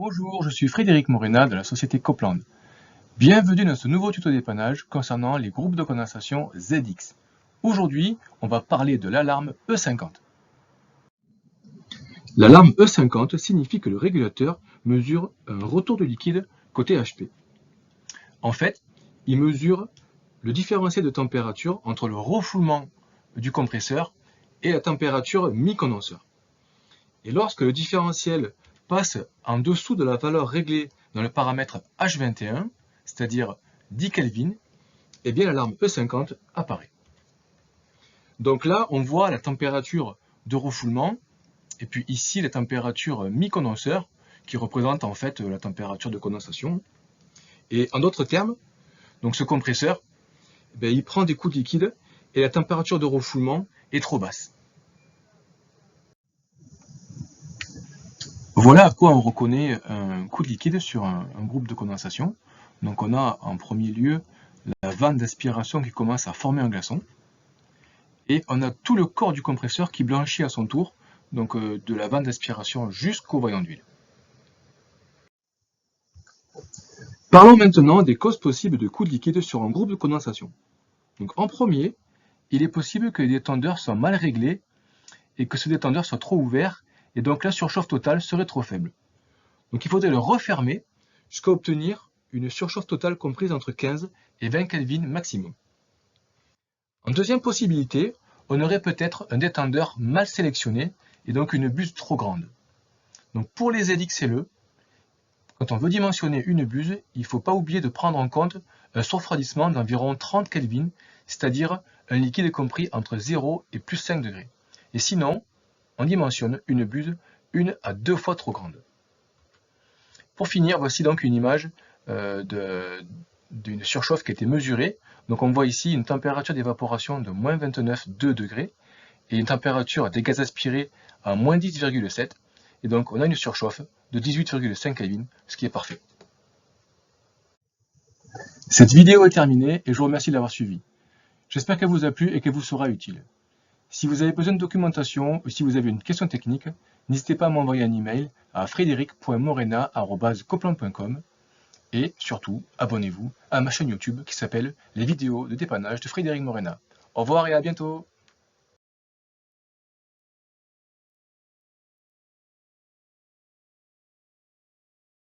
Bonjour, je suis Frédéric Morena de la société Copland. Bienvenue dans ce nouveau tuto dépannage concernant les groupes de condensation ZX. Aujourd'hui, on va parler de l'alarme E50. L'alarme E50 signifie que le régulateur mesure un retour de liquide côté HP. En fait, il mesure le différentiel de température entre le refoulement du compresseur et la température mi-condenseur. Et lorsque le différentiel passe en dessous de la valeur réglée dans le paramètre H21, c'est-à-dire 10 Kelvin, eh bien l'alarme E50 apparaît. Donc là, on voit la température de refoulement, et puis ici la température mi-condenseur, qui représente en fait la température de condensation. Et en d'autres termes, donc ce compresseur, il prend des coups de liquide, et la température de refoulement est trop basse. Voilà à quoi on reconnaît un coup de liquide sur un groupe de condensation. Donc on a en premier lieu la vanne d'aspiration qui commence à former un glaçon. Et on a tout le corps du compresseur qui blanchit à son tour, donc de la vanne d'aspiration jusqu'au voyant d'huile. Parlons maintenant des causes possibles de coups de liquide sur un groupe de condensation. Donc en premier, il est possible que les détendeurs soient mal réglés et que ce détendeur soit trop ouvert, et donc la surchauffe totale serait trop faible. Donc il faudrait le refermer jusqu'à obtenir une surchauffe totale comprise entre 15 et 20 Kelvin maximum. En deuxième possibilité, on aurait peut-être un détendeur mal sélectionné et donc une buse trop grande. Donc pour les ZXLE, quand on veut dimensionner une buse, il ne faut pas oublier de prendre en compte un refroidissement d'environ 30 Kelvin, c'est-à-dire un liquide compris entre 0 et plus 5 degrés. Et sinon, on dimensionne une buse 1 à 2 fois trop grande. Pour finir, voici donc une image d'une surchauffe qui a été mesurée. Donc on voit ici une température d'évaporation de moins 29,2 degrés et une température des gaz aspirés à moins 10,7. Et donc on a une surchauffe de 18,5 Kelvin, ce qui est parfait. Cette vidéo est terminée et je vous remercie de l'avoir suivie. J'espère qu'elle vous a plu et qu'elle vous sera utile. Si vous avez besoin de documentation ou si vous avez une question technique, n'hésitez pas à m'envoyer un email à frédéric.morena@copland.com et surtout, abonnez-vous à ma chaîne YouTube qui s'appelle Les vidéos de dépannage de Frédéric Morena. Au revoir et à bientôt!